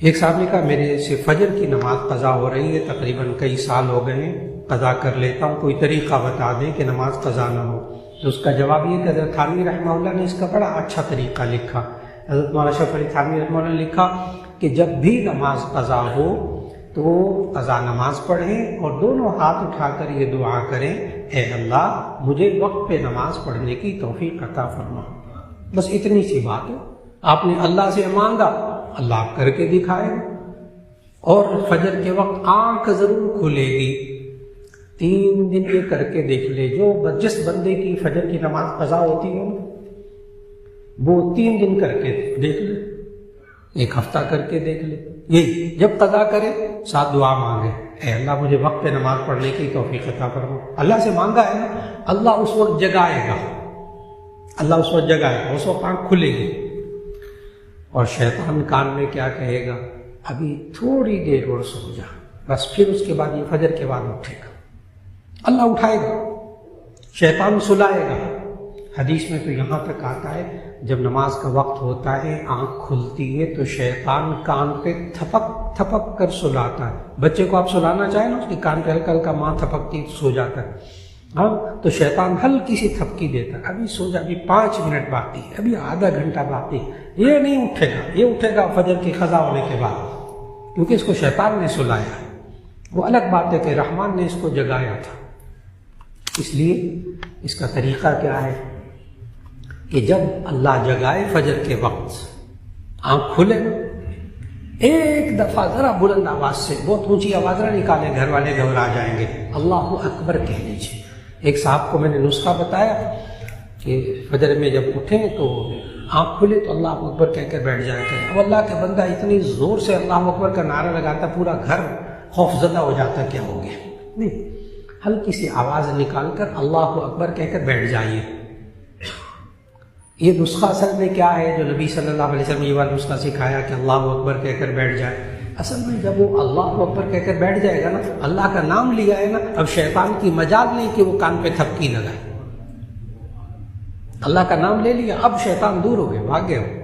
ایک صاحب نے کہا میرے سے فجر کی نماز قضا ہو رہی ہے، تقریباً کئی سال ہو گئے ہیں، قضا کر لیتا ہوں، کوئی طریقہ بتا دیں کہ نماز قضا نہ ہو۔ تو اس کا جواب یہ کہ حضرت تھانوی رحمہ اللہ نے اس کا بڑا اچھا طریقہ لکھا۔ حضرت مولانا اشرف علی تھانوی رحمہ اللہ نے لکھا کہ جب بھی نماز قضا ہو تو قضا نماز پڑھیں اور دونوں ہاتھ اٹھا کر یہ دعا کریں، اے اللہ مجھے وقت پہ نماز پڑھنے کی توفیق عطا فرما۔ بس اتنی سی بات ہے۔ آپ نے اللہ سے مانگا، اللہ کر کے دکھائے گا۔ اور فجر کے وقت آنکھ ضرور کھلے گی، 3 دن یہ کر کے دیکھ لے۔ جس بندے کی فجر کی نماز قضا ہوتی ہو وہ 3 دن کر کے دیکھ لے، 1 ہفتہ کر کے دیکھ لے۔ یہی جب قضا کرے ساتھ دعا مانگے، اے اللہ مجھے وقت پہ نماز پڑھنے کی توفیق عطا فرما۔ اللہ سے مانگا ہے نا، اللہ اس وقت جگائے گا، اللہ اس وقت جگائے گا، اس وقت آنکھ کھلے گی۔ اور شیطان کان میں کیا کہے گا، ابھی تھوڑی دیر اور سو جا، بس پھر اس کے بعد یہ فجر کے بعد اٹھے گا، اللہ اٹھائے گا، شیطان سلائے گا۔ حدیث میں تو یہاں تک آتا ہے جب نماز کا وقت ہوتا ہے آنکھ کھلتی ہے تو شیطان کان پہ تھپک تھپک کر سلاتا ہے۔ بچے کو آپ سلانا چاہیں نا، اس کے کان پہ ہلکا ہلکا ماں تھپکتی سو جاتا ہے، ہاں تو شیطان ہلکی سی تھپکی دیتا ہے، ابھی سو جا، ابھی 5 منٹ باقی ہے، ابھی آدھا گھنٹہ باقی ہے۔ یہ نہیں اٹھے گا، یہ اٹھے گا فجر کی قضا ہونے کے بعد، کیونکہ اس کو شیطان نے سلایا۔ وہ الگ بات ہے کہ رحمان نے اس کو جگایا تھا۔ اس لیے اس کا طریقہ کیا ہے کہ جب اللہ جگائے فجر کے وقت، آنکھ کھلے، ایک دفعہ ذرا بلند آواز سے، بہت اونچی آواز نہ نکالیں، گھر والے گھبرا جائیں گے، اللہ اکبر کہہ لیجیے۔ ایک صاحب کو میں نے نسخہ بتایا کہ فجر میں جب اٹھیں تو آنکھ کھلے تو اللہ اکبر کہہ کر بیٹھ جایا کریں۔ اب اللہ کے بندہ اتنی زور سے اللہ اکبر کا نعرہ لگاتا، پورا گھر خوف زدہ ہو جاتا، کیا ہو گیا؟ نہیں، ہلکی سی آواز نکال کر اللہ اکبر کہہ کر بیٹھ جائیے۔ یہ نسخہ اصل میں کیا ہے جو نبی صلی اللہ علیہ وسلم یہ والا نسخہ سکھایا کہ اللہ اکبر کہہ کر بیٹھ جائے؟ اصل میں جب وہ اللہ اکبر کہہ کر بیٹھ جائے گا نا، اللہ کا نام لیا ہے نا، اب شیطان کی مجال نہیں کہ وہ کان پہ تھپکی لگائے۔ اللہ کا نام لے لیا، اب شیطان دور ہو گئے، بھاگ گئے ہو۔